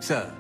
sir.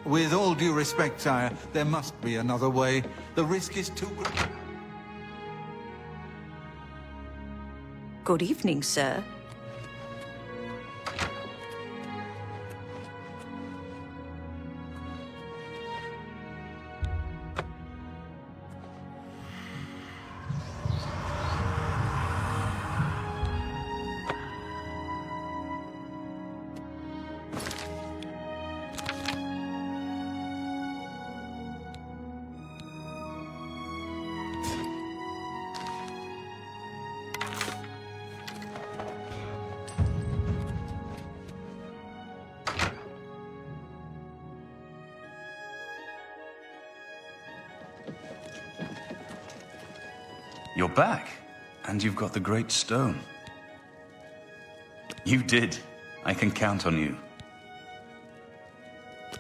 With all due respect, sire, there must be another way. The risk is too great. Good evening, sir. You're back, and you've got the Great Stone. You did. I can count on you.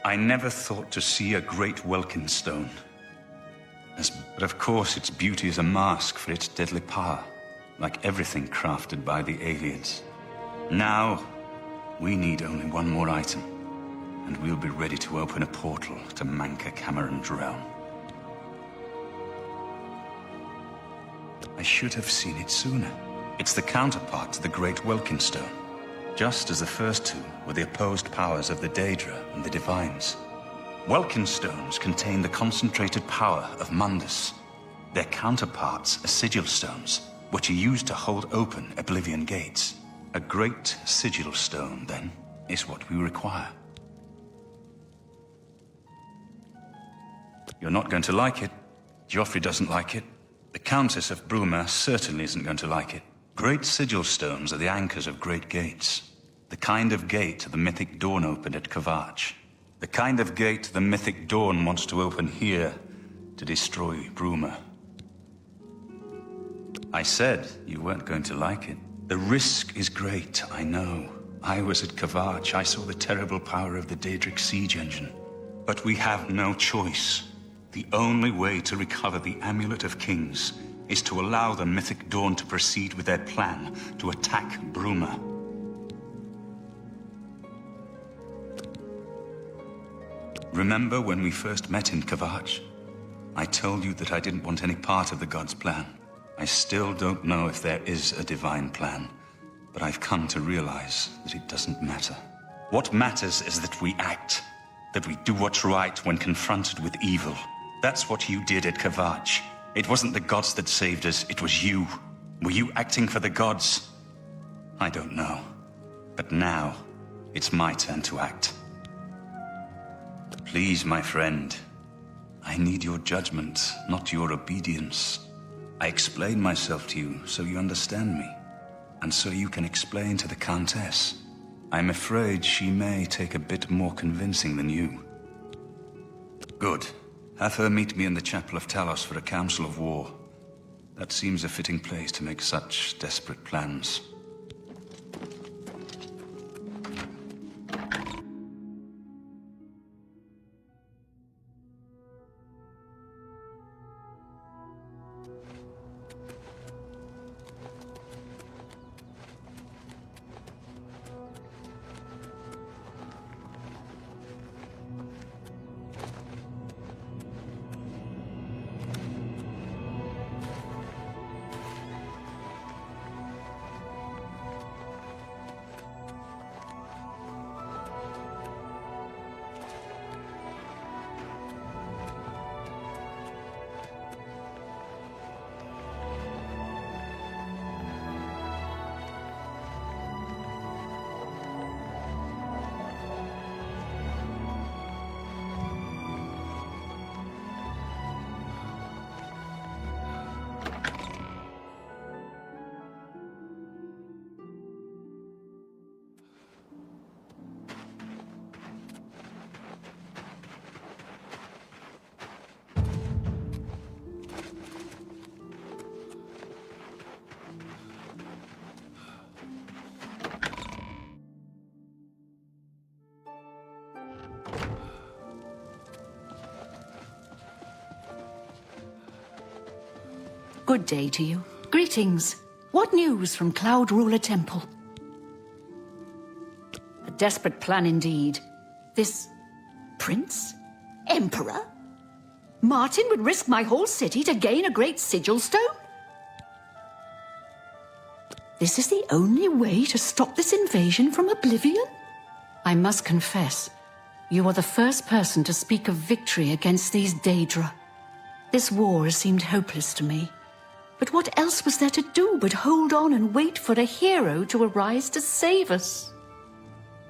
I never thought to see a great Welkin stone. But of course, its beauty is a mask for its deadly power, like everything crafted by the aliens. Now, we need only one more item, and we'll be ready to open a portal to Manca Cameron's realm. I should have seen it sooner. It's the counterpart to the Great Welkin Stone, just as the first two were the opposed powers of the Daedra and the Divines. Welkin stones contain the concentrated power of Mundus. Their counterparts are sigil stones, which are used to hold open Oblivion gates. A great sigil stone, then, is what we require. You're not going to like it. Joffrey doesn't like it. The Countess of Bruma certainly isn't going to like it. Great sigil stones are the anchors of great gates. The kind of gate the mythic Dawn opened at Kvatch. The kind of gate the mythic Dawn wants to open here to destroy Bruma. I said you weren't going to like it. The risk is great, I know. I was at Kvatch. I saw the terrible power of the Daedric siege engine. But we have no choice. The only way to recover the Amulet of Kings is to allow the mythic Dawn to proceed with their plan to attack Bruma. Remember when we first met in Kavach? I told you that I didn't want any part of the gods' plan. I still don't know if there is a divine plan, but I've come to realize that it doesn't matter. What matters is that we act, that we do what's right when confronted with evil. That's what you did at Kavach. It wasn't the gods that saved us, it was you. Were you acting for the gods? I don't know. But now, it's my turn to act. Please, my friend. I need your judgment, not your obedience. I explain myself to you so you understand me, and so you can explain to the Countess. I'm afraid she may take a bit more convincing than you. Good. Have her meet me in the Chapel of Talos for a council of war. That seems a fitting place to make such desperate plans. Good day to you. Greetings. What news from Cloud Ruler Temple? A desperate plan indeed. This prince? Emperor? Martin would risk my whole city to gain a great sigil stone? This is the only way to stop this invasion from Oblivion? I must confess, you are the first person to speak of victory against these Daedra. This war has seemed hopeless to me. But what else was there to do but hold on and wait for a hero to arise to save us?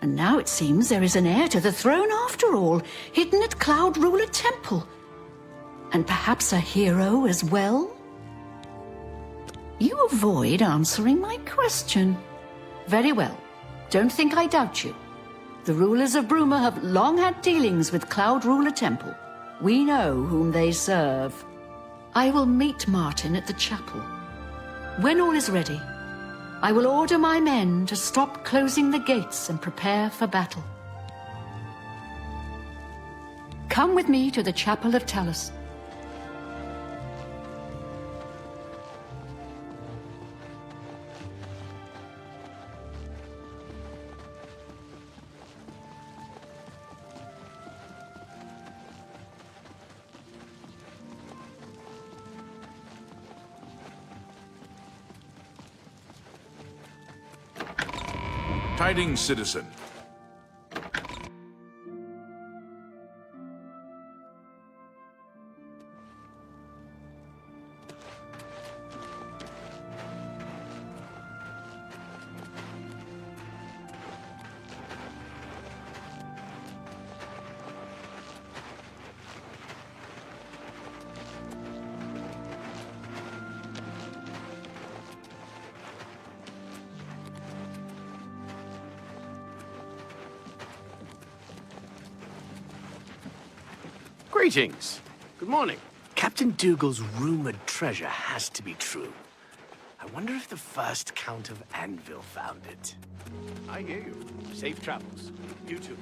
And now it seems there is an heir to the throne after all, hidden at Cloud Ruler Temple. And perhaps a hero as well? You avoid answering my question. Very well. Don't think I doubt you. The rulers of Bruma have long had dealings with Cloud Ruler Temple. We know whom they serve. I will meet Martin at the chapel. When all is ready, I will order my men to stop closing the gates and prepare for battle. Come with me to the Chapel of Talos. Tidings, citizen. Greetings. Good morning. Captain Dougal's rumored treasure has to be true. I wonder if the first Count of Anvil found it. I hear you. Safe travels. You too.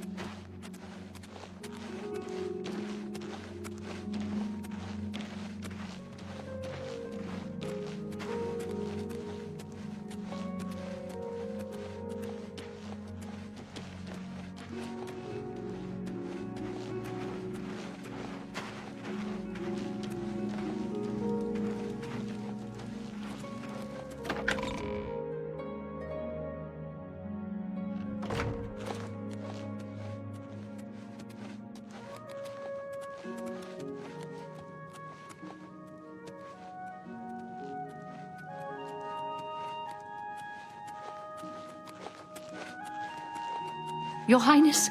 Your Highness,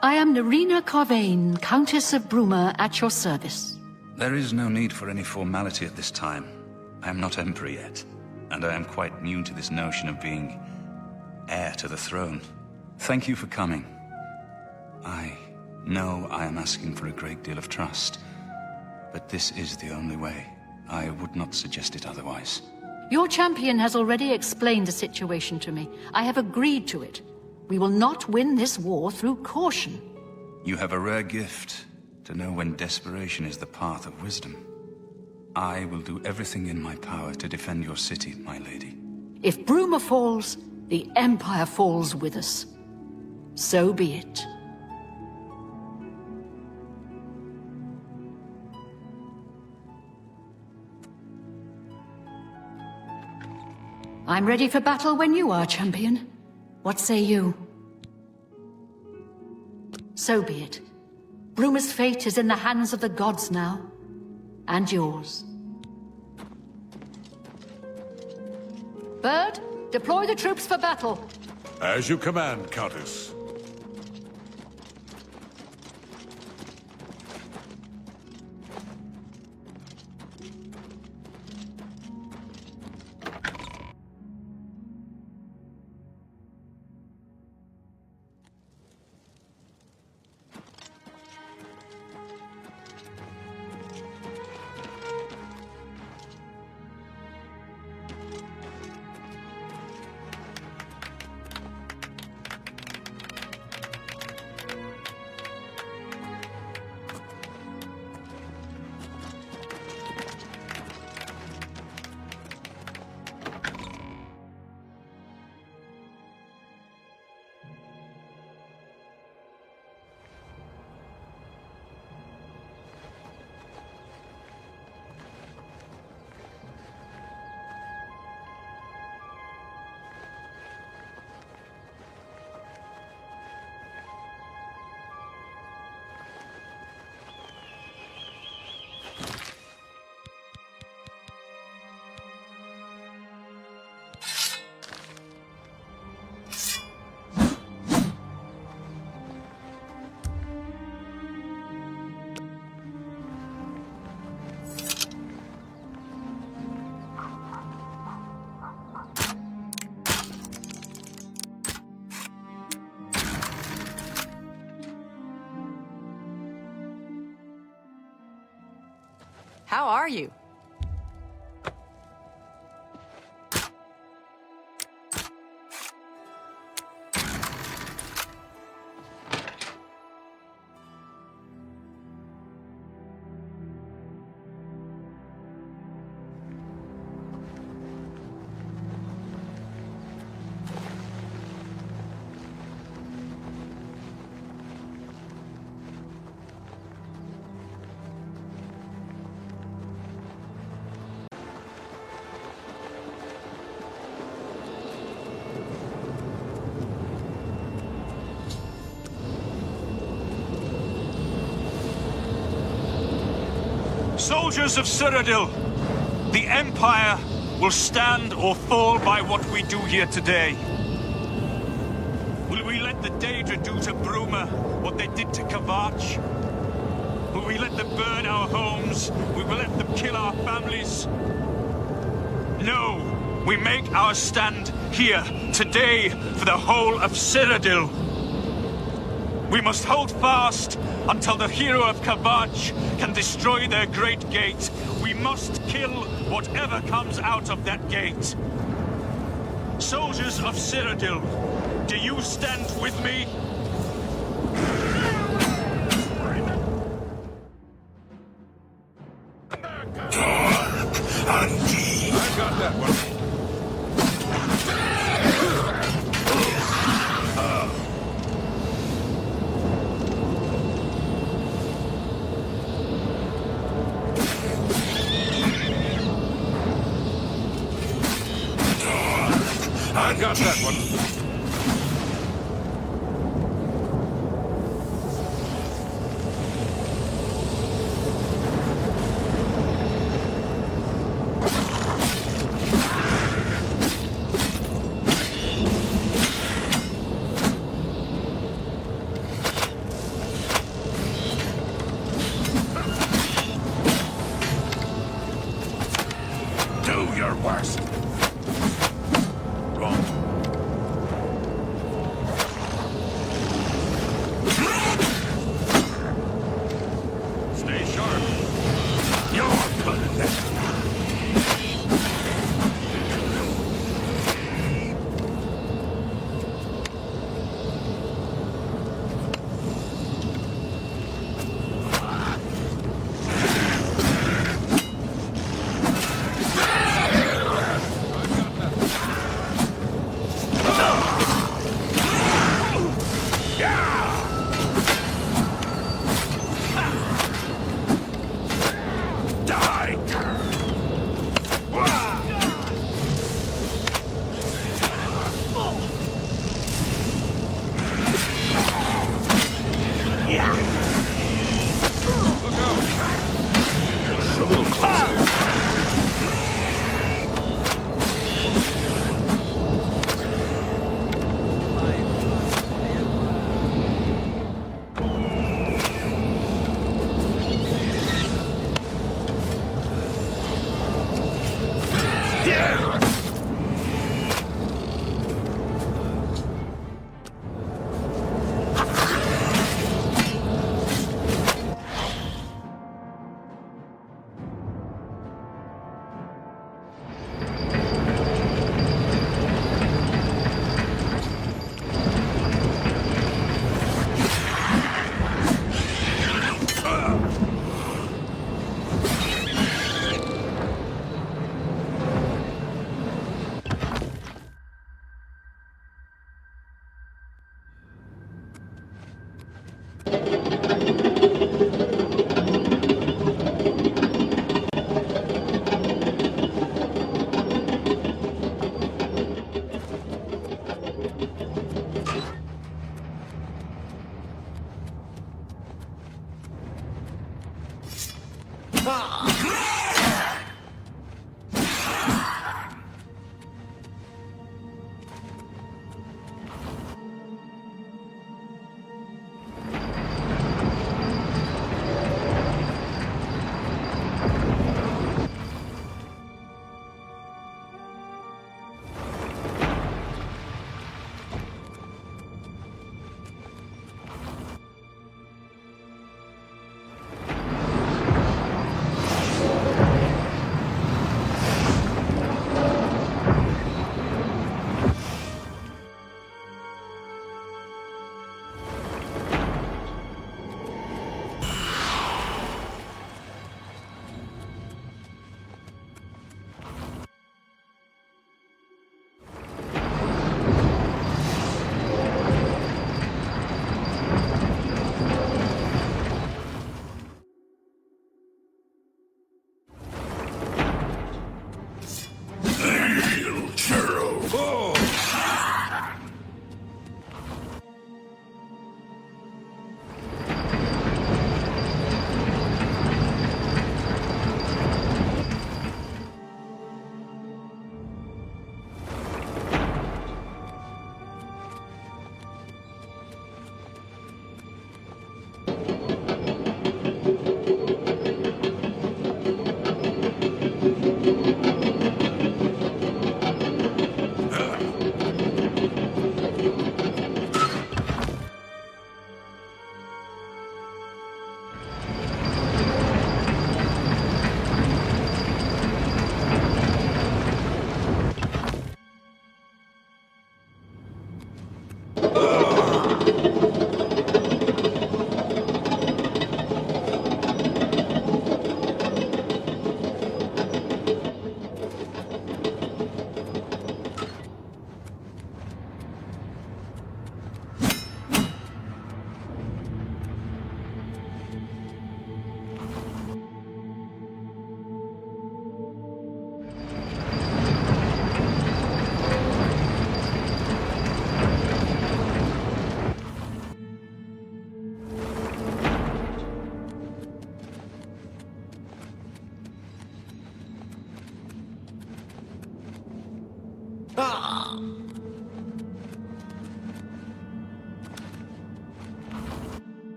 I am Nerina Carvain, Countess of Bruma, at your service. There is no need for any formality at this time. I am not Emperor yet, and I am quite new to this notion of being heir to the throne. Thank you for coming. I know I am asking for a great deal of trust, but this is the only way. I would not suggest it otherwise. Your champion has already explained the situation to me. I have agreed to it. We will not win this war through caution. You have a rare gift to know when desperation is the path of wisdom. I will do everything in my power to defend your city, my lady. If Bruma falls, the Empire falls with us. So be it. I'm ready for battle when you are, champion. What say you? So be it. Bruma's fate is in the hands of the gods now. And yours. Bird, deploy the troops for battle. As you command, Countess. How are you? Soldiers of Cyrodiil, the Empire will stand or fall by what we do here today. Will we let the Daedra do to Bruma what they did to Kavach? Will we let them burn our homes? Will we let them kill our families? No, we make our stand here, today, for the whole of Cyrodiil. We must hold fast until the hero of Kavach can destroy their great gate. We must kill whatever comes out of that gate. Soldiers of Cyrodiil, do you stand with me? I got that one. I got that one.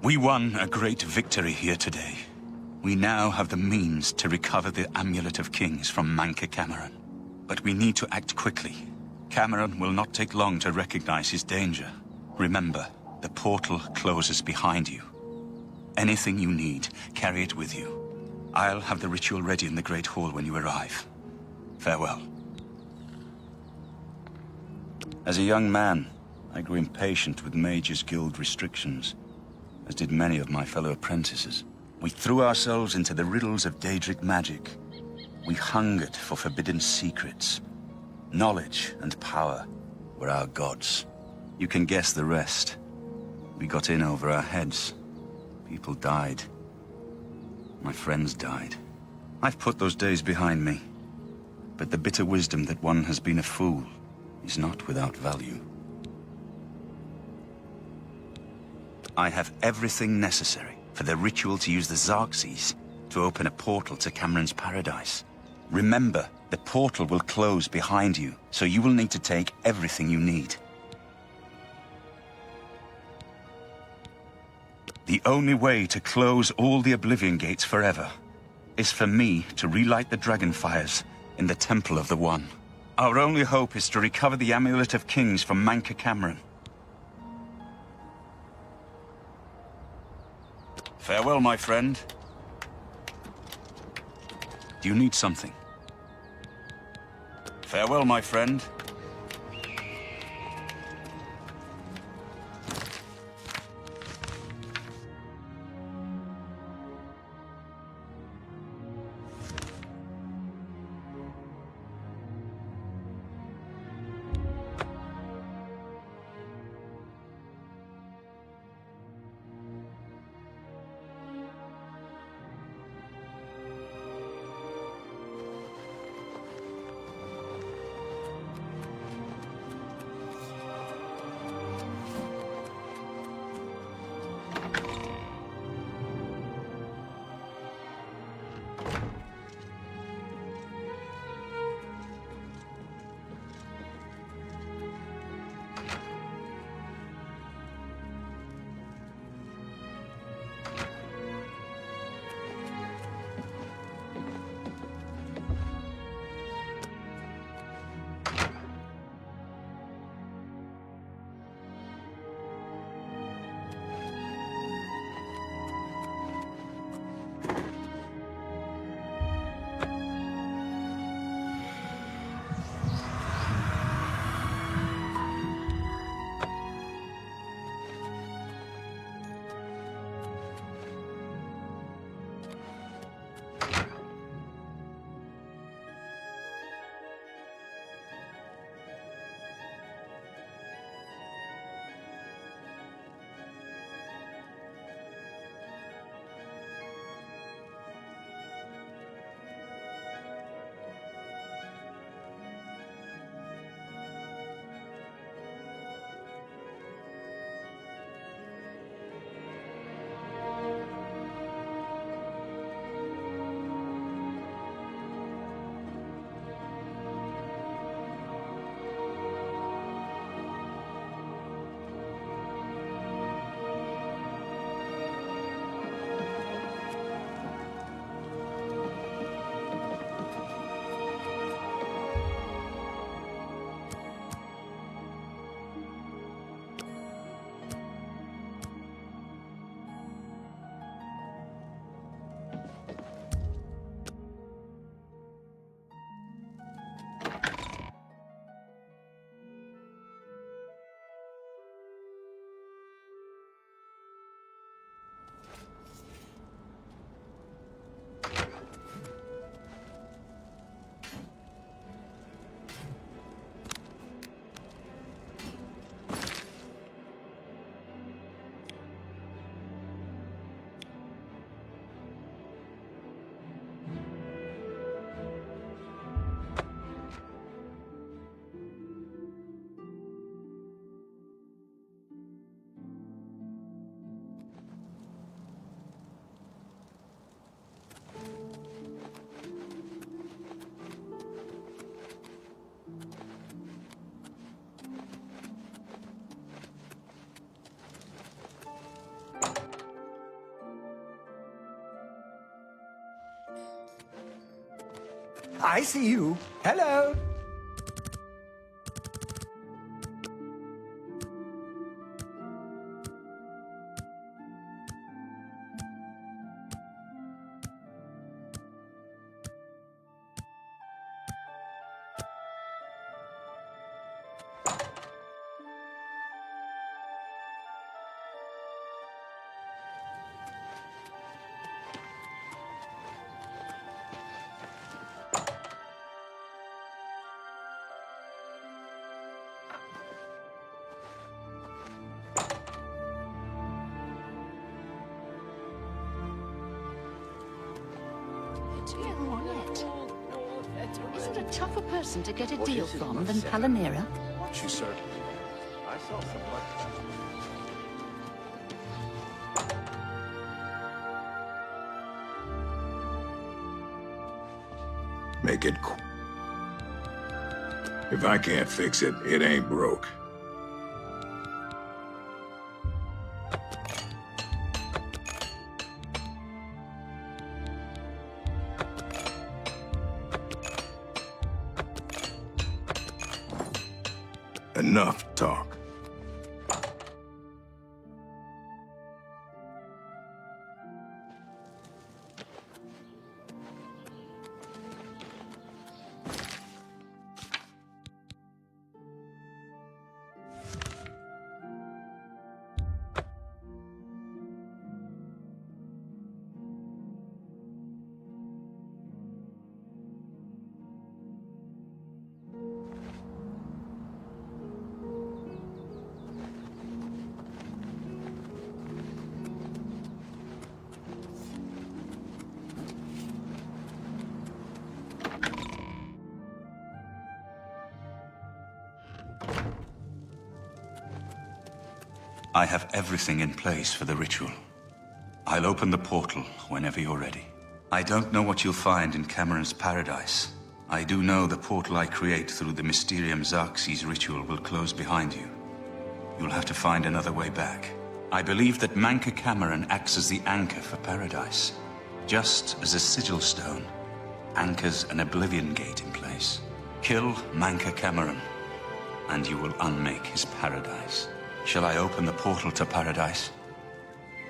We won a great victory here today. We now have the means to recover the Amulet of Kings from Manca Cameron. But we need to act quickly. Cameron will not take long to recognize his danger. Remember, the portal closes behind you. Anything you need, carry it with you. I'll have the ritual ready in the Great Hall when you arrive. Farewell. As a young man, I grew impatient with Mages Guild restrictions, as did many of my fellow apprentices. We threw ourselves into the riddles of Daedric magic. We hungered for forbidden secrets. Knowledge and power were our gods. You can guess the rest. We got in over our heads. People died. My friends died. I've put those days behind me. But the bitter wisdom that one has been a fool is not without value. I have everything necessary for the ritual to use the Xarxes to open a portal to Cameron's paradise. Remember, the portal will close behind you, so you will need to take everything you need. The only way to close all the Oblivion Gates forever is for me to relight the dragon fires in the Temple of the One. Our only hope is to recover the Amulet of Kings from Manca Cameron. Farewell, my friend. Do you need something? Farewell, my friend. I see you. Hello. Isn't a tougher person to get a deal from than Palamira? She certainly. I saw some blood. Make it If I can't fix it, it ain't broke. Enough talk. I have everything in place for the ritual. I'll open the portal whenever you're ready. I don't know what you'll find in Cameron's paradise. I do know the portal I create through the Mysterium Xerxes ritual will close behind you. You'll have to find another way back. I believe that Manca Cameron acts as the anchor for paradise. Just as a sigil stone anchors an Oblivion gate in place. Kill Manca Cameron, and you will unmake his paradise. Shall I open the portal to paradise?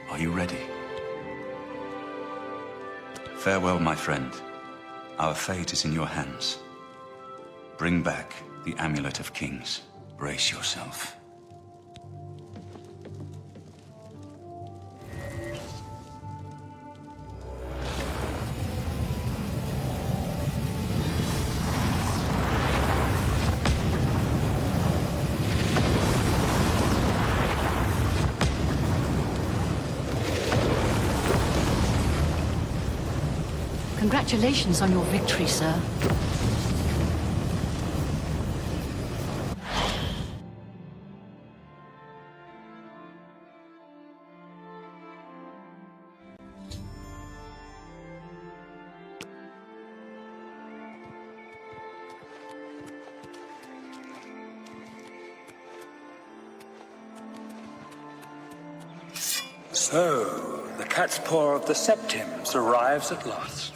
Are you ready? Farewell, my friend. Our fate is in your hands. Bring back the Amulet of Kings. Brace yourself. Congratulations on your victory, sir. So, the cat's paw of the Septims arrives at last.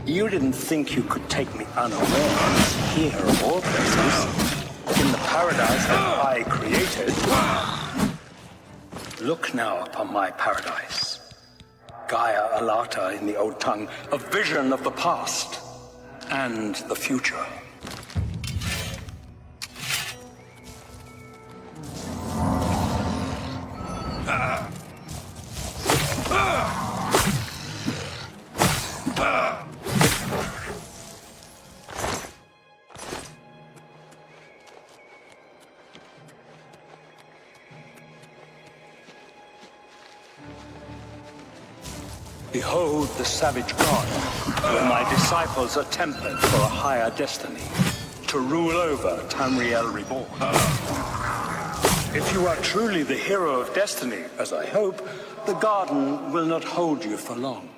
You didn't think you could take me unawares here of all places, in the paradise that I created. Look now upon my paradise. Gaia Alata in the old tongue, a vision of the past and the future. Behold the savage god, where my disciples are tempered for a higher destiny, to rule over Tamriel Reborn. If you are truly the hero of destiny, as I hope, the garden will not hold you for long.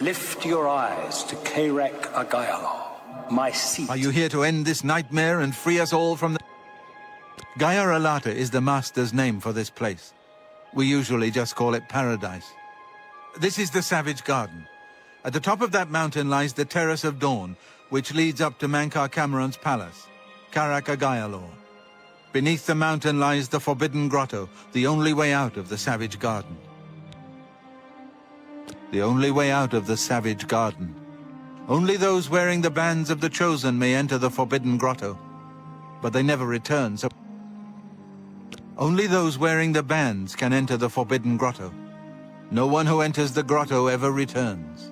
Lift your eyes to Kairek Agayalo, my seat. Are you here to end this nightmare and free us all from the... Gaia Alata is the master's name for this place. We usually just call it paradise. This is the Savage Garden. At the top of that mountain lies the Terrace of Dawn, which leads up to Mankar Cameron's palace, Karak Agayalor. Beneath the mountain lies the Forbidden Grotto, the only way out of the Savage Garden. The only way out of the Savage Garden. Only those wearing the bands of the Chosen may enter the Forbidden Grotto, but they never return, so... Only those wearing the bands can enter the Forbidden Grotto. No one who enters the grotto ever returns.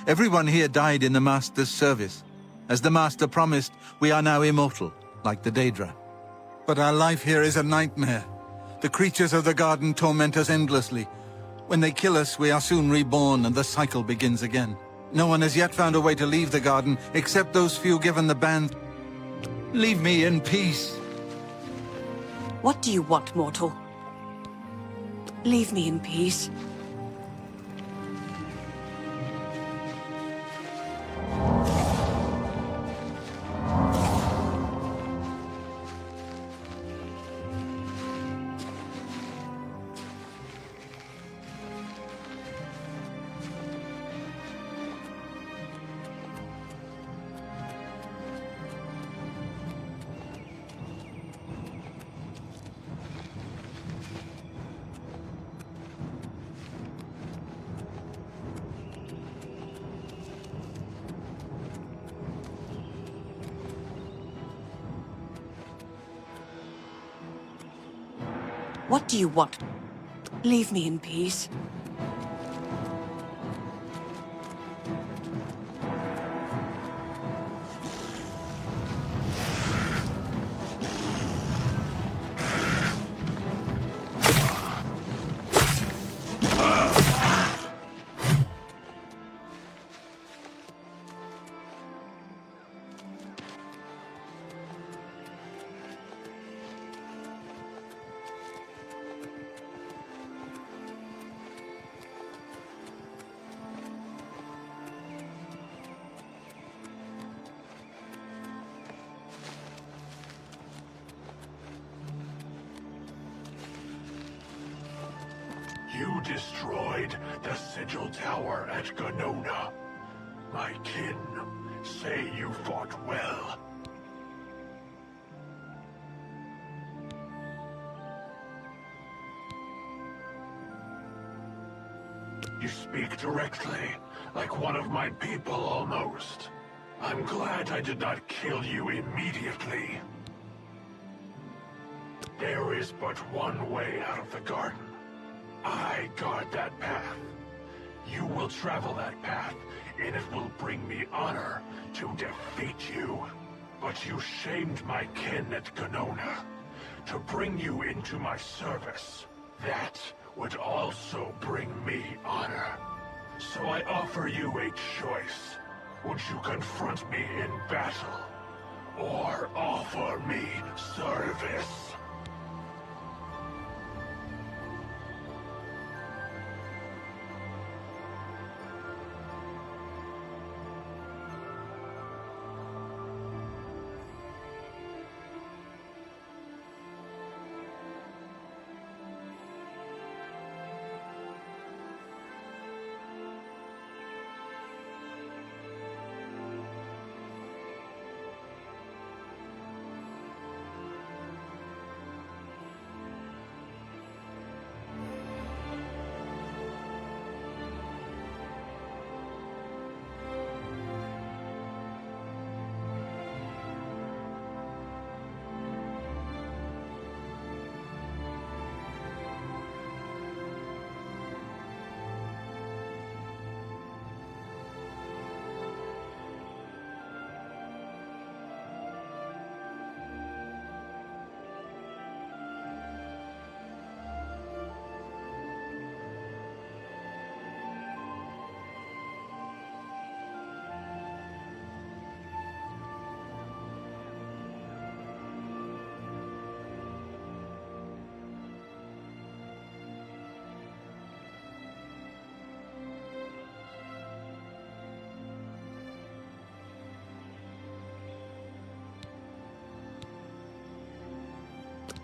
Everyone here died in the Master's service. As the Master promised, we are now immortal, like the Daedra. But our life here is a nightmare. The creatures of the garden torment us endlessly. When they kill us, we are soon reborn and the cycle begins again. No one has yet found a way to leave the garden, except those few given the band. Leave me in peace. What do you want, mortal? Leave me in peace. What do you want? Leave me in peace. You destroyed the Sigil Tower at Ganona. My kin say you fought well. You speak directly, like one of my people almost. I'm glad I did not kill you immediately. There is but one way out of the garden. I guard that path. You will travel that path, and it will bring me honor to defeat you. But you shamed my kin at Ganona. To bring you into my service, that would also bring me honor. So I offer you a choice. Would you confront me in battle, or offer me service?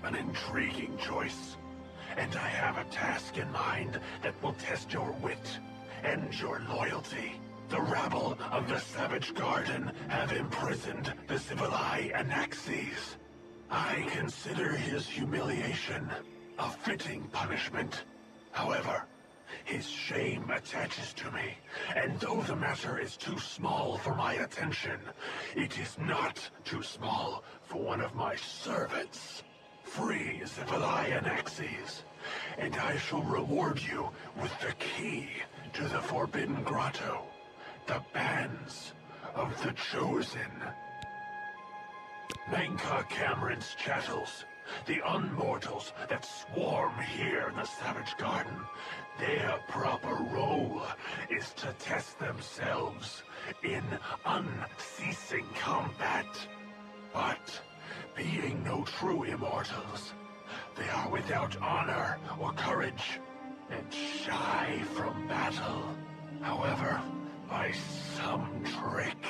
An intriguing choice. and I have a task in mind that will test your wit and your loyalty. The rabble of the Savage Garden have imprisoned the Civilai Anaxes. I consider his humiliation a fitting punishment. However, his shame attaches to me, and though the matter is too small for my attention, it is not too small for one of my servants. Free Civilai Anaxes, and I shall reward you with the key to the Forbidden Grotto, the bands of the Chosen. Menka Cameron's chattels, the unmortals that swarm here in the Savage Garden, their proper role is to test themselves in unceasing combat. But, being no true immortals, they are without honor or courage, and shy from battle. However, by some trick,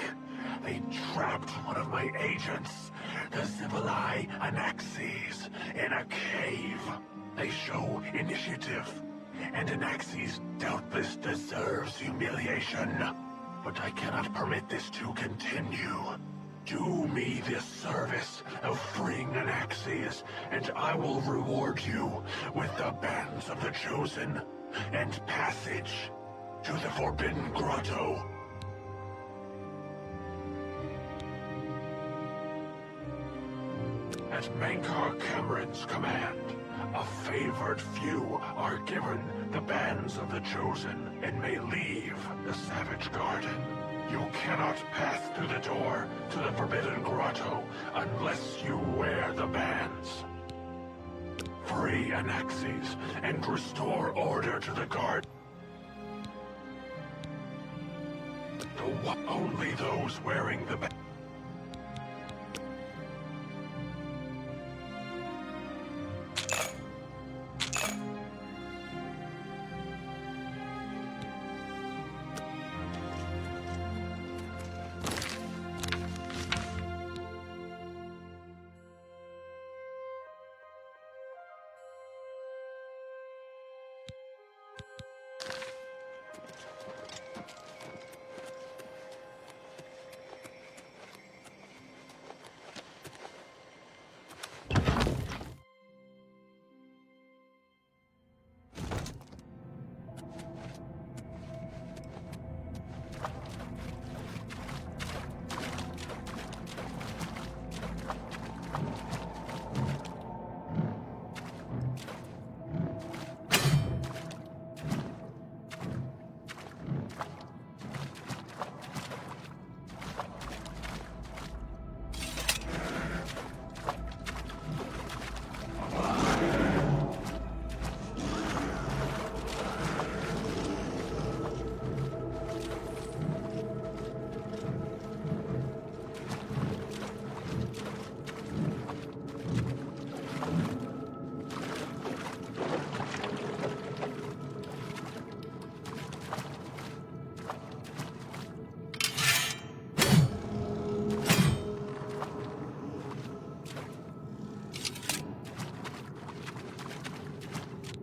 they trapped one of my agents, the Civilai Anaxes, in a cave. They show initiative, and Anaxes doubtless deserves humiliation. But I cannot permit this to continue. Do me this service of freeing Anaxes, and I will reward you with the bands of the Chosen and passage to the Forbidden Grotto. At Mankar Cameron's command, a favored few are given the bands of the Chosen and may leave the Savage Garden. You cannot pass through the door to the Forbidden Grotto unless you wear the bands. Free Anaxes and restore order to the guard. Only those wearing the bands.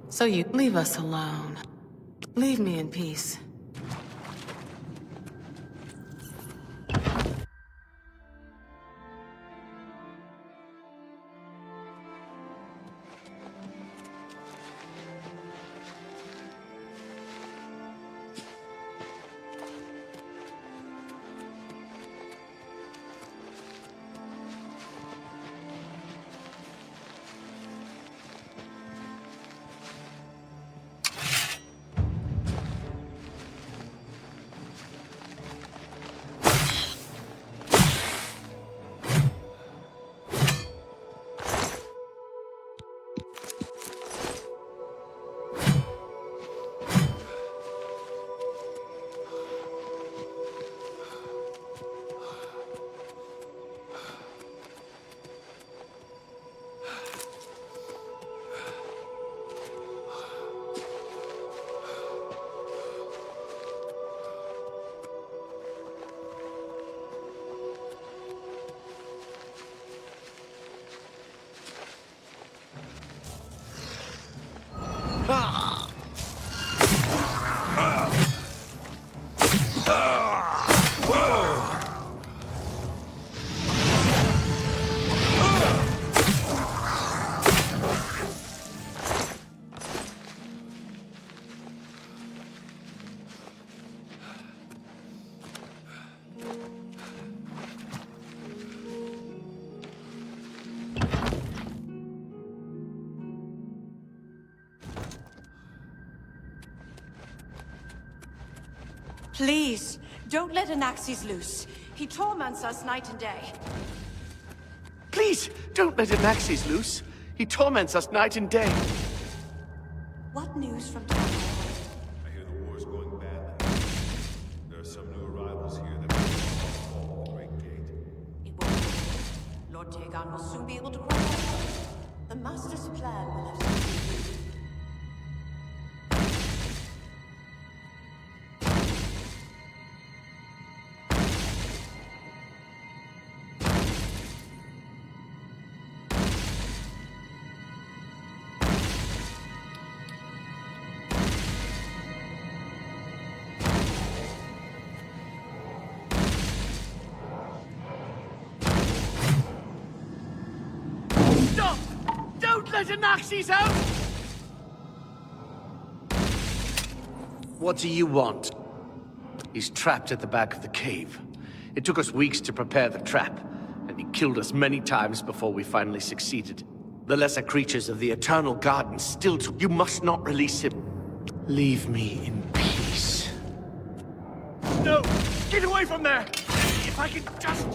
So you leave us alone. Leave me in peace. Please, don't let Anaxes loose. He torments us night and day. Please, don't let Anaxes loose. He torments us night and day. What news from town? I hear the war's going badly. There are some new arrivals here that will fall the Great Gate. It won't. Lord Tagon will soon be able to cross. The Master's plan will have succeeded. Stop! Don't let Anaxes out! What do you want? He's trapped at the back of the cave. It took us weeks to prepare the trap, and he killed us many times before we finally succeeded. The lesser creatures of the Eternal Garden still took. You must not release him. Leave me in peace. No! Get away from there! If I can just...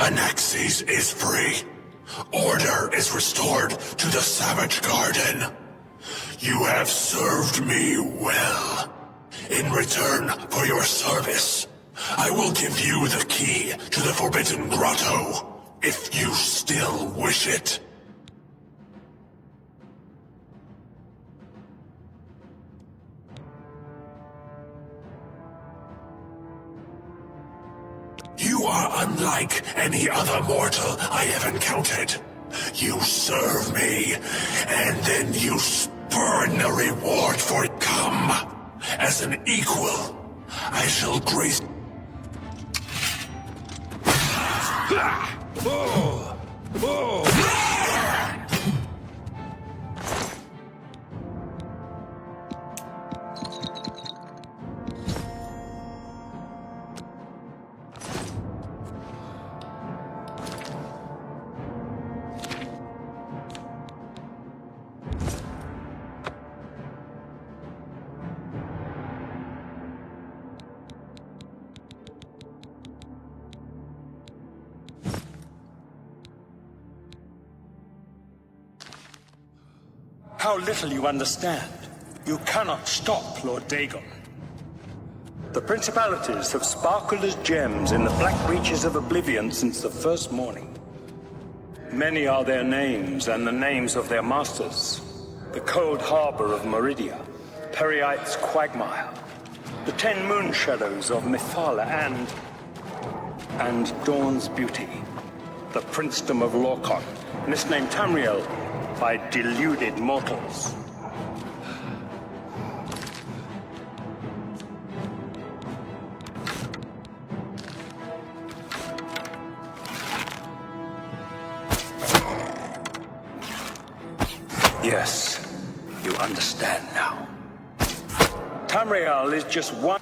Anaxes is free. Order is restored to the Savage Garden. You have served me well. In return for your service, I will give you the key to the Forbidden Grotto, if you still wish it. You are unlike any other mortal I have encountered. You serve me, and then you spurn the reward for it. Come, as an equal, I shall grace... How little you understand. You cannot stop Lord Dagon. The principalities have sparkled as gems in the black reaches of Oblivion since the first morning. Many are their names and the names of their masters. The cold harbor of Meridia, Periite's quagmire, the 10 moon shadows of Mephala and Dawn's beauty, the princedom of Lorkhon, misnamed Tamriel by deluded mortals. Yes, you understand now. Tamriel is just one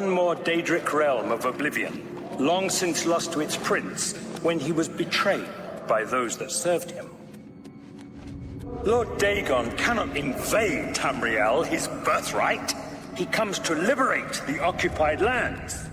more Daedric realm of Oblivion, long since lost to its prince when he was betrayed by those that served him. Lord Dagon cannot invade Tamriel, his birthright. He comes to liberate the occupied lands.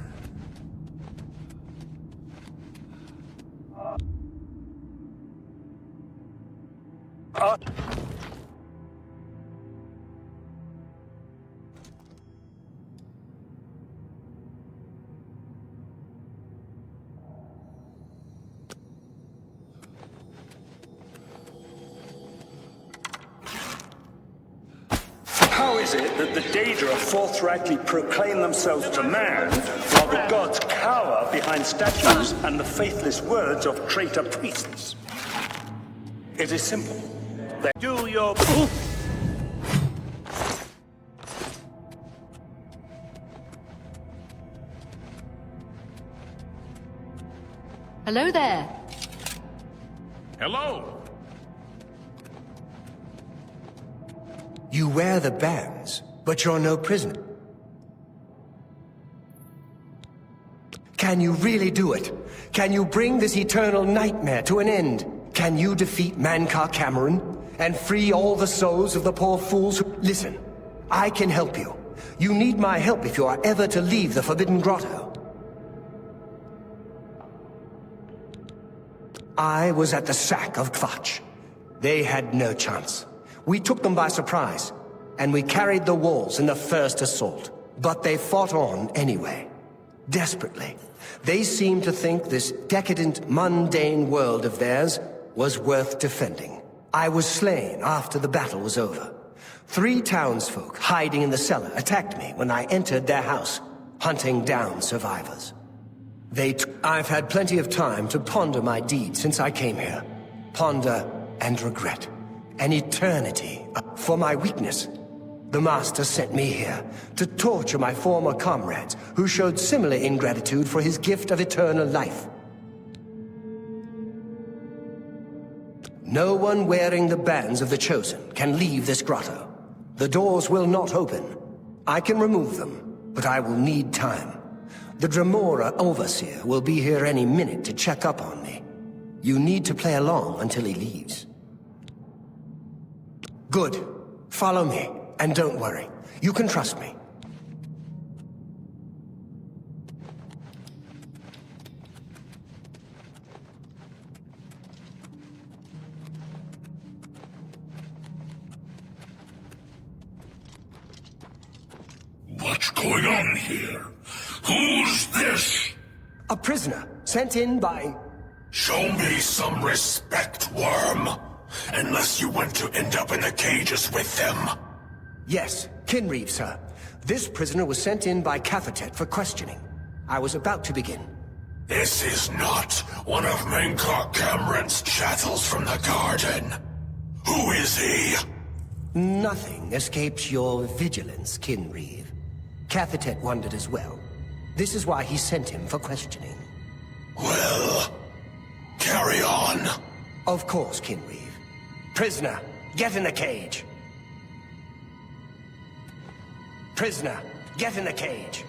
How is it that the Daedra forthrightly proclaim themselves to man, while the gods cower behind statues and the faithless words of traitor priests? It is simple. They do your... Hello there. Hello! You wear the bands, but you're no prisoner. Can you really do it? Can you bring this eternal nightmare to an end? Can you defeat Mankar Cameron and free all the souls of the poor fools who... Listen, I can help you. You need my help if you are ever to leave the Forbidden Grotto. I was at the sack of Kvatch. They had no chance. We took them by surprise, and we carried the walls in the first assault. But they fought on anyway, desperately. They seemed to think this decadent, mundane world of theirs was worth defending. I was slain after the battle was over. 3 townsfolk hiding in the cellar attacked me when I entered their house, hunting down survivors. I've had plenty of time to ponder my deed since I came here. Ponder and regret. An eternity for my weakness. The Master sent me here to torture my former comrades who showed similar ingratitude for his gift of eternal life. No one wearing the bands of the Chosen can leave this grotto. The doors will not open. I can remove them, but I will need time. The Dremora Overseer will be here any minute to check up on me. You need to play along until he leaves. Good. Follow me, and don't worry. You can trust me. What's going on here? Who's this? A prisoner, sent in by... Show me some respect, worm. Unless you want to end up in the cages with them. Yes, Kinreeve, sir. This prisoner was sent in by Cathatet for questioning. I was about to begin. This is not one of Mankar Cameron's chattels from the garden. Who is he? Nothing escapes your vigilance, Kinreeve. Cathatet wondered as well. This is why he sent him for questioning. Well, carry on. Of course, Kinreeve. Prisoner, get in the cage. Prisoner, get in the cage.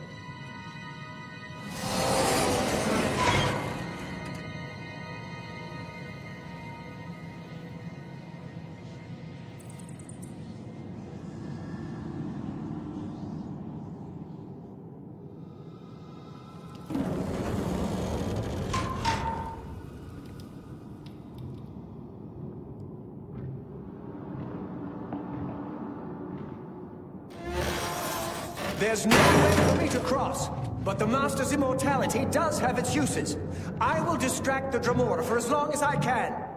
There's no way for me to cross, but the Master's immortality does have its uses. I will distract the Dremora for as long as I can.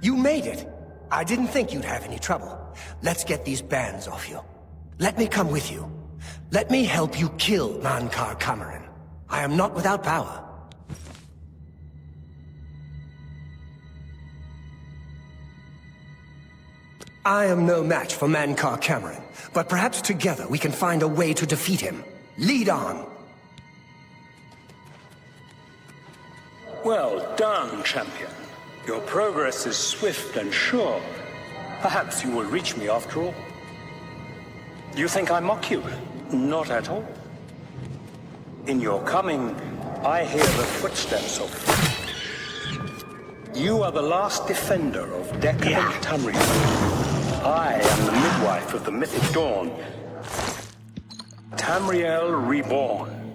You made it. I didn't think you'd have any trouble. Let's get these bands off you. Let me come with you. Let me help you kill Mankar Cameron. I am not without power. I am no match for Mankar Cameron, but perhaps together we can find a way to defeat him. Lead on! Well done, champion. Your progress is swift and sure. Perhaps you will reach me after all. You think I mock you? Not at all. In your coming, I hear the footsteps of fate. You are the last defender of decadent Tamriel. I am the midwife of the mythic dawn. Tamriel reborn.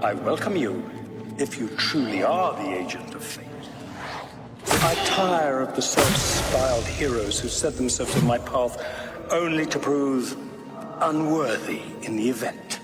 I welcome you, if you truly are the agent of fate. I tire of the self-styled heroes who set themselves in my path only to prove unworthy in the event.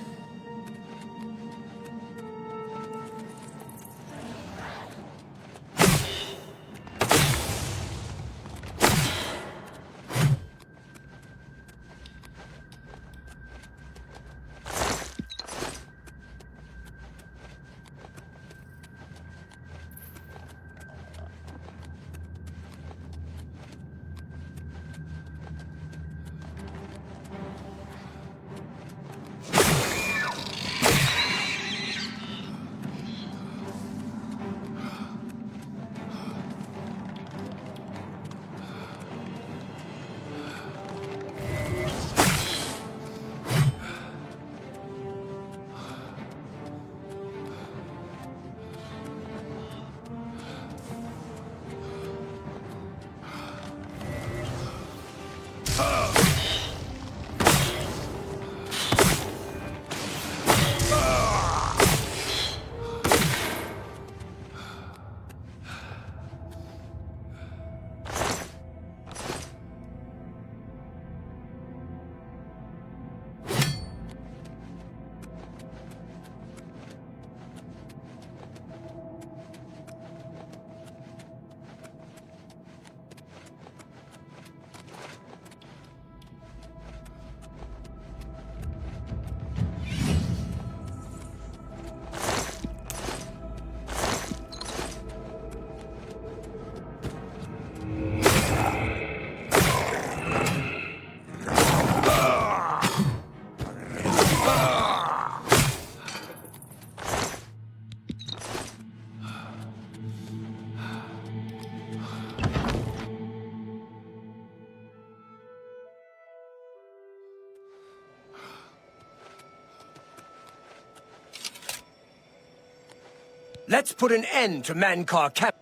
Let's put an end to Mankar Cap.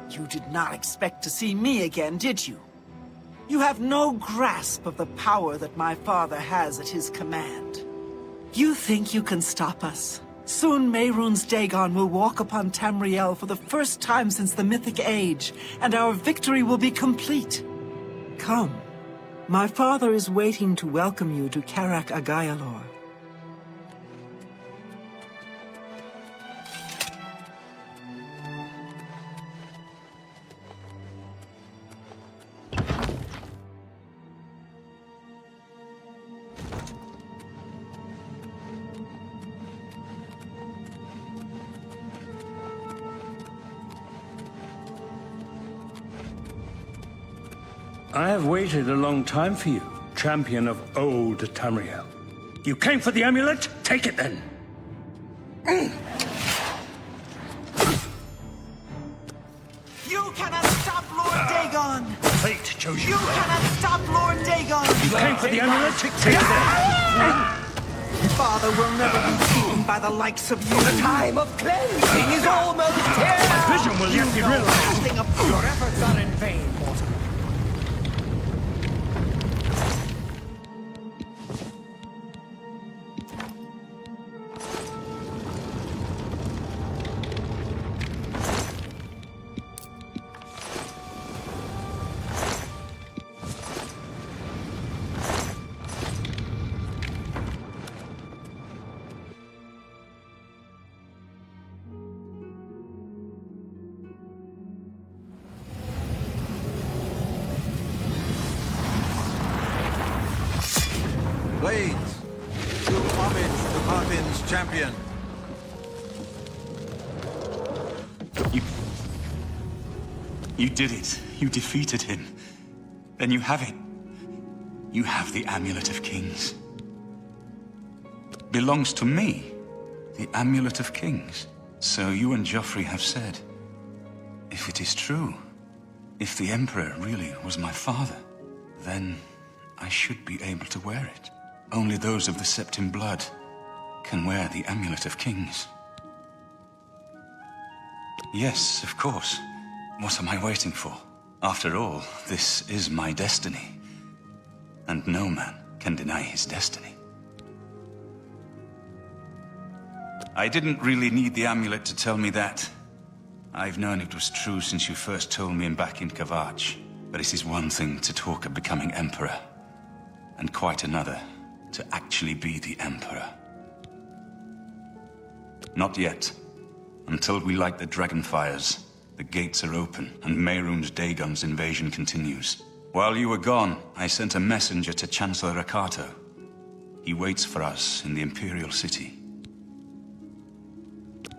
You did not expect to see me again, did you? You have no grasp of the power that my father has at his command. You think you can stop us? Soon Mehrunes Dagon will walk upon Tamriel for the first time since the Mythic Age, and our victory will be complete. Come. My father is waiting to welcome you to Karak Agayalor. I have waited a long time for you, champion of old Tamriel. You came for the amulet? Take it then. You cannot stop Lord Dagon! Fate chose you. You cannot stop Lord Dagon! You came for the amulet? Take it then. Father will never be beaten by the likes of you. The time of cleansing is almost here! My vision will yet be realized. Your efforts are in vain, mortal. Blades, do homage to Martin's champion. You did it. You defeated him. Then you have it. You have the Amulet of Kings. Belongs to me. The Amulet of Kings. So you and Joffrey have said. If it is true, if the Emperor really was my father, then I should be able to wear it. Only those of the Septim blood can wear the Amulet of Kings. Yes, of course. What am I waiting for? After all, this is my destiny. And no man can deny his destiny. I didn't really need the amulet to tell me that. I've known it was true since you first told me back in Kavach. But it is one thing to talk of becoming Emperor, and quite another to actually be the Emperor. Not yet. Until we light the Dragonfires, the gates are open, and Mehrunes Dagon's invasion continues. While you were gone, I sent a messenger to Chancellor Akato. He waits for us in the Imperial City.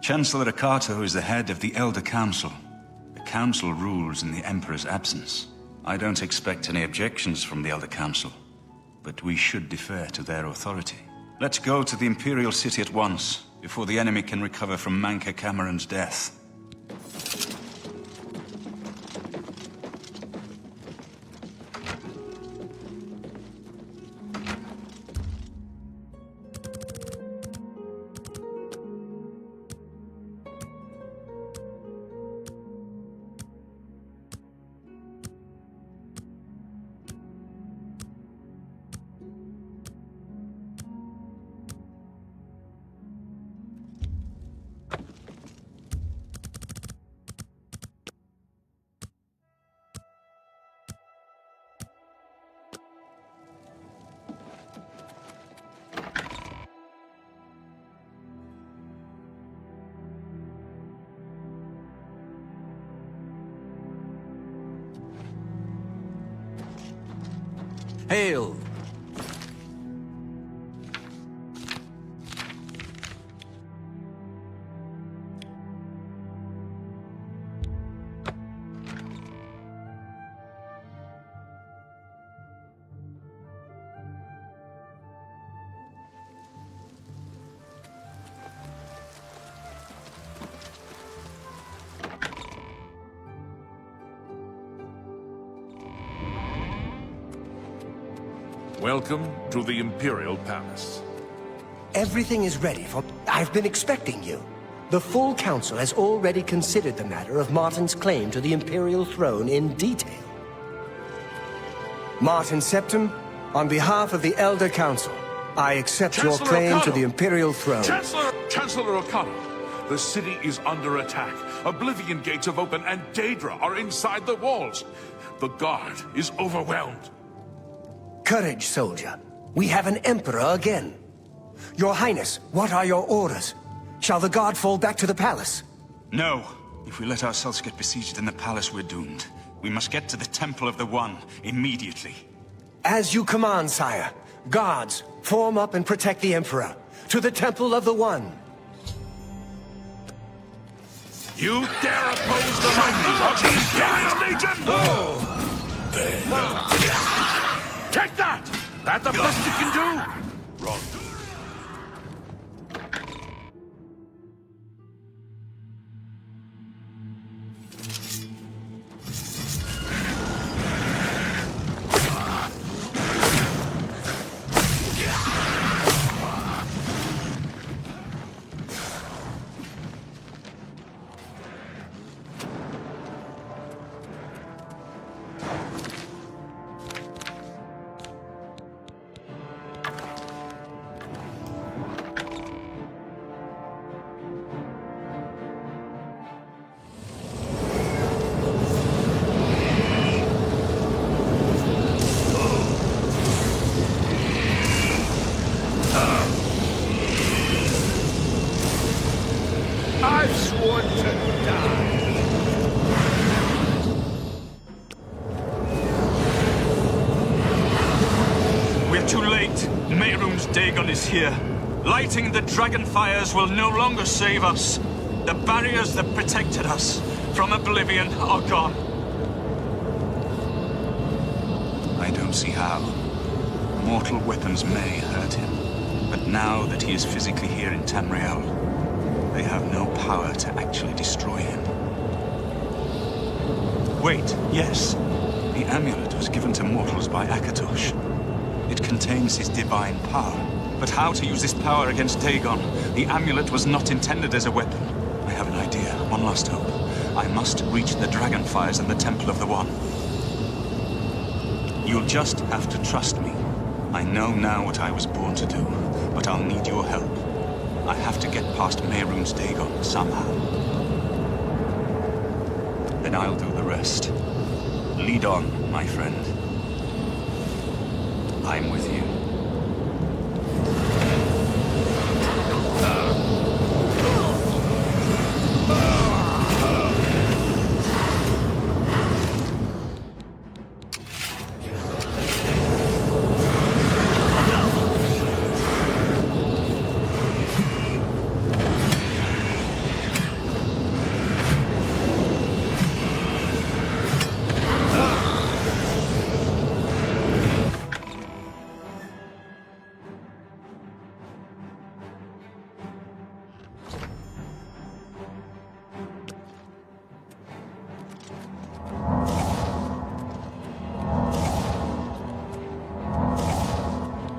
Chancellor Akato is the head of the Elder Council. The Council rules in the Emperor's absence. I don't expect any objections from the Elder Council, but we should defer to their authority. Let's go to the Imperial City at once, before the enemy can recover from Manca Cameron's death. Hail! Welcome to the Imperial Palace. Everything is ready for... I've been expecting you. The full council has already considered the matter of Martin's claim to the Imperial throne in detail. Martin Septim, on behalf of the Elder Council, I accept your claim to the Imperial throne. Chancellor O'Connell, the city is under attack. Oblivion gates have opened and Daedra are inside the walls. The guard is overwhelmed. Courage, soldier. We have an emperor again. Your Highness, what are your orders? Shall the guard fall back to the palace? No. If we let ourselves get besieged in the palace, we're doomed. We must get to the Temple of the One immediately. As you command, sire. Guards, form up and protect the Emperor. To the Temple of the One. You dare oppose the mighty of the Imperial Legion? Take that! That's the best you can do! Wrong. I've sworn to die. We're too late. Mehrunes Dagon is here. Lighting the dragon fires will no longer save us. The barriers that protected us from Oblivion are gone. I don't see how. Mortal weapons may hurt him, but now that he is physically here in Tamriel, they have no power to actually destroy him. Wait, yes. The amulet was given to mortals by Akatosh. It contains his divine power. But how to use this power against Dagon? The amulet was not intended as a weapon. I have an idea. One last hope. I must reach the dragonfires and the Temple of the One. You'll just have to trust me. I know now what I was born to do, but I'll need your help. I have to get past Mehrunes Dagon somehow. Then I'll do the rest. Lead on, my friend. I'm with you.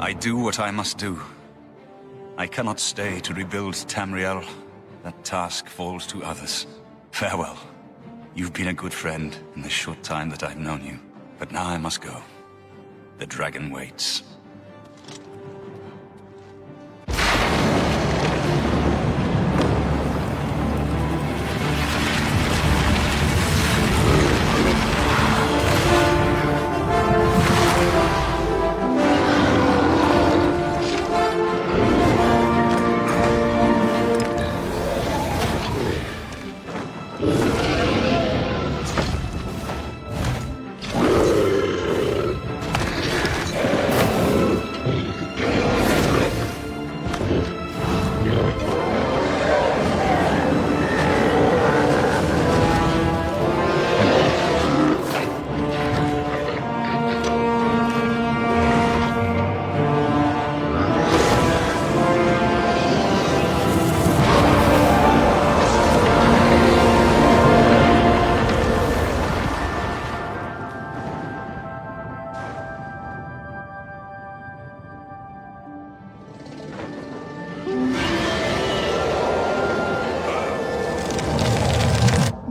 I do what I must do. I cannot stay to rebuild Tamriel. That task falls to others. Farewell. You've been a good friend in the short time that I've known you. But now I must go. The dragon waits.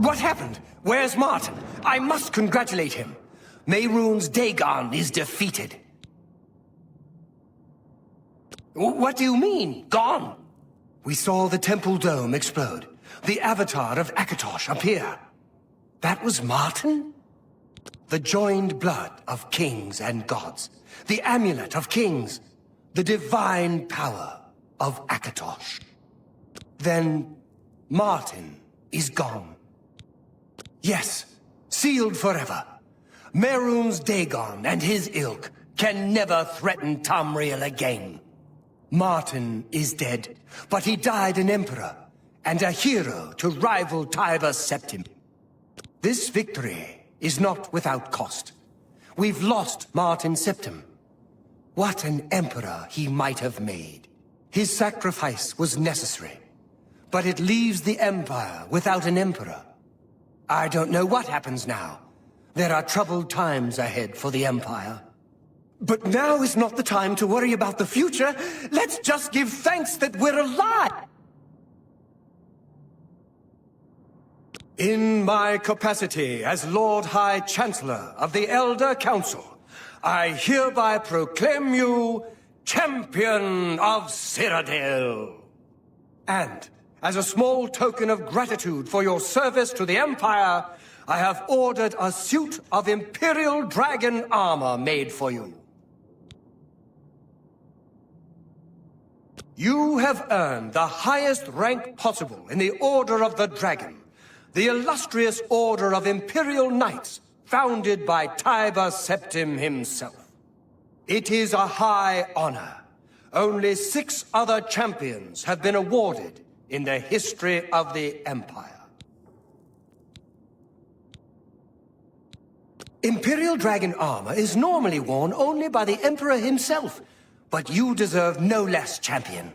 What happened? Where's Martin? I must congratulate him. Mehrunes Dagon is defeated. What do you mean, gone? We saw the temple dome explode. The avatar of Akatosh appear. That was Martin? The joined blood of kings and gods. The amulet of kings. The divine power of Akatosh. Then Martin is gone. Yes, sealed forever. Mehrunes Dagon and his ilk can never threaten Tamriel again. Martin is dead, but he died an emperor and a hero to rival Tiber Septim. This victory is not without cost. We've lost Martin Septim. What an emperor he might have made. His sacrifice was necessary, but it leaves the Empire without an emperor. I don't know what happens now. There are troubled times ahead for the Empire. But now is not the time to worry about the future. Let's just give thanks that we're alive! In my capacity as Lord High Chancellor of the Elder Council, I hereby proclaim you Champion of Cyrodiil. And as a small token of gratitude for your service to the Empire, I have ordered a suit of Imperial Dragon armor made for you. You have earned the highest rank possible in the Order of the Dragon, the illustrious Order of Imperial Knights, founded by Tiber Septim himself. It is a high honor. Only 6 other champions have been awarded in the history of the Empire. Imperial Dragon armor is normally worn only by the Emperor himself, but you deserve no less, champion.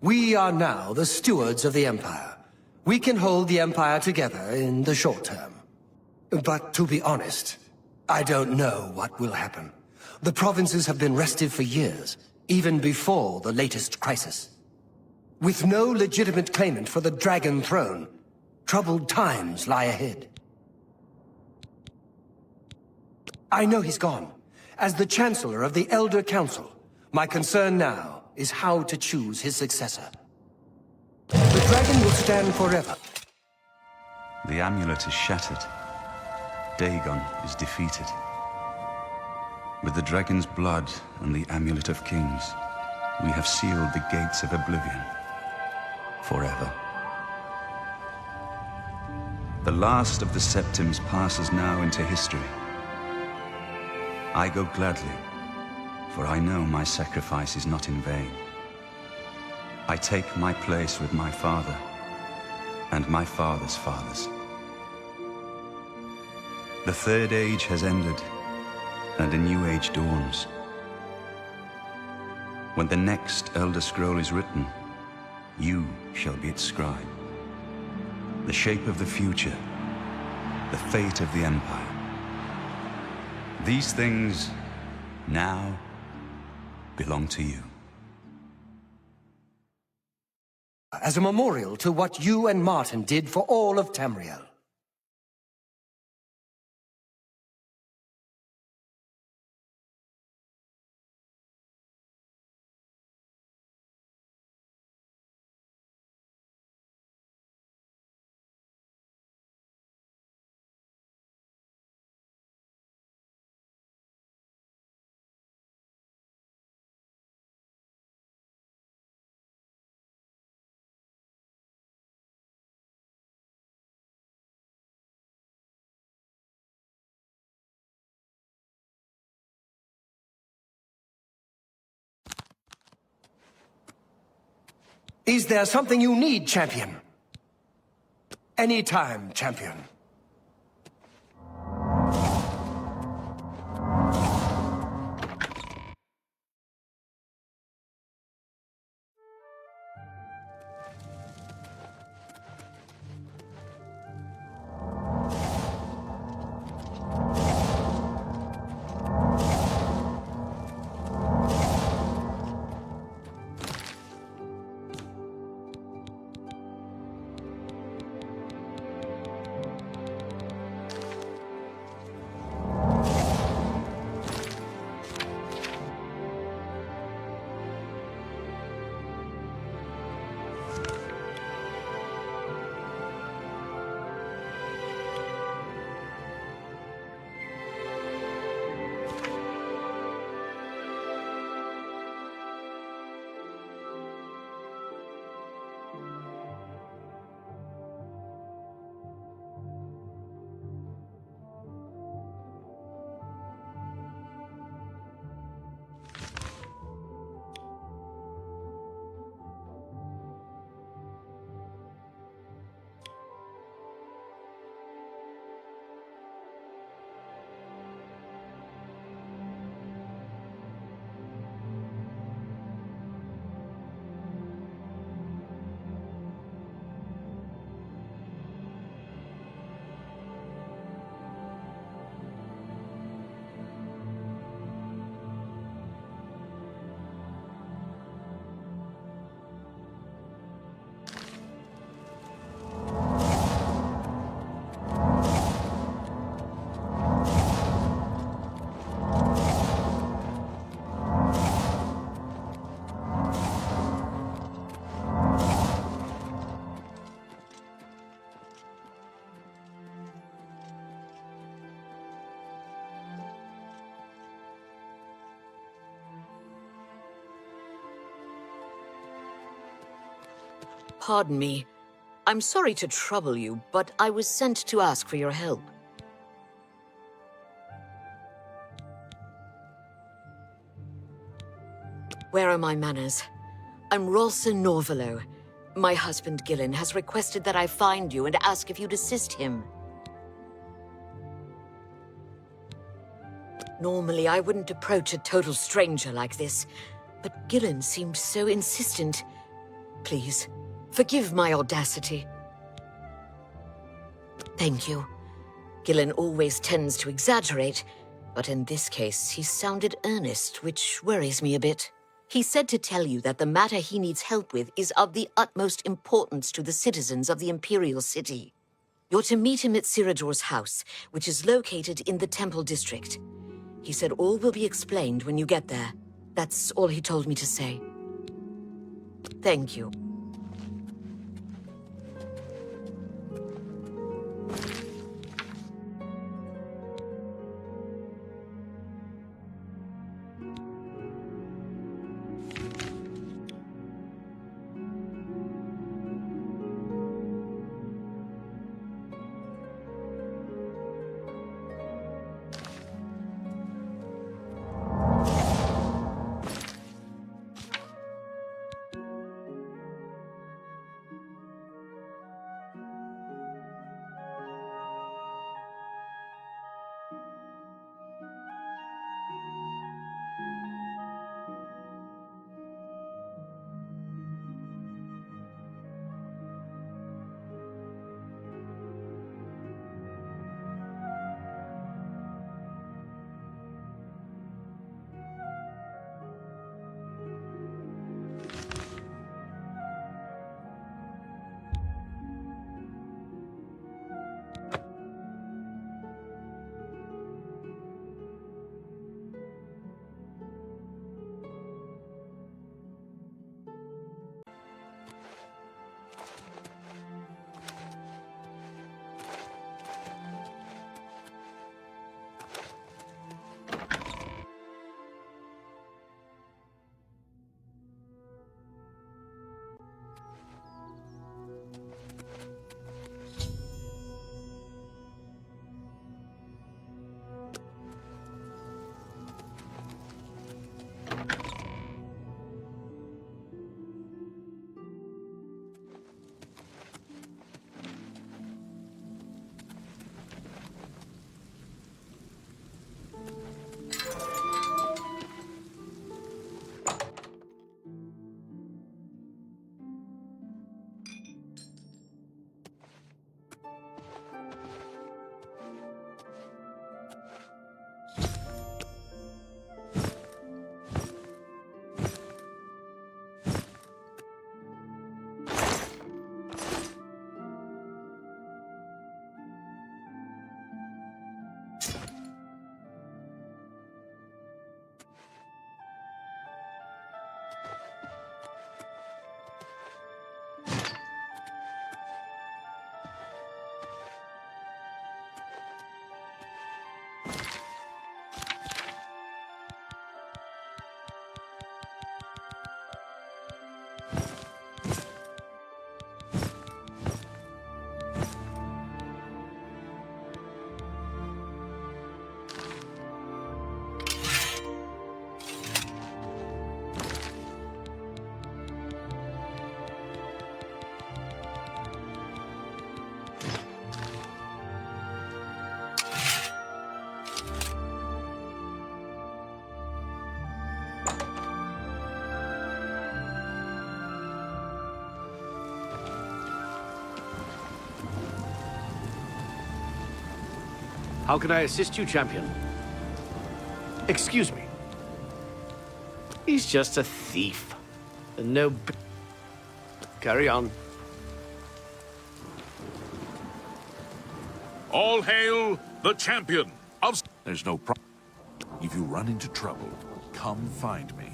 We are now the stewards of the Empire. We can hold the Empire together in the short term. But to be honest, I don't know what will happen. The provinces have been restive for years, even before the latest crisis. With no legitimate claimant for the Dragon Throne, troubled times lie ahead. I know he's gone. As the Chancellor of the Elder Council, my concern now is how to choose his successor. The dragon will stand forever. The amulet is shattered. Dagon is defeated. With the dragon's blood and the amulet of kings, we have sealed the gates of Oblivion forever. The last of the Septims passes now into history. I go gladly, for I know my sacrifice is not in vain. I take my place with my father and my father's fathers. The Third Age has ended, and a new age dawns. When the next Elder Scroll is written, you shall be its scribe. The shape of the future, the fate of the Empire. These things now belong to you. As a memorial to what you and Martin did for all of Tamriel. Is there something you need, champion? Anytime, champion. Pardon me. I'm sorry to trouble you, but I was sent to ask for your help. Where are my manners? I'm Rolsa Norvelo. My husband, Gillen, has requested that I find you and ask if you'd assist him. Normally, I wouldn't approach a total stranger like this, but Gillen seemed so insistent. Please, forgive my audacity. Thank you. Gillen always tends to exaggerate, but in this case, he sounded earnest, which worries me a bit. He said to tell you that the matter he needs help with is of the utmost importance to the citizens of the Imperial City. You're to meet him at Cyrodiil's house, which is located in the Temple District. He said all will be explained when you get there. That's all he told me to say. Thank you. How can I assist you, champion? Excuse me. He's just a thief. And no... Carry on. All hail the champion of... There's no problem. If you run into trouble, come find me.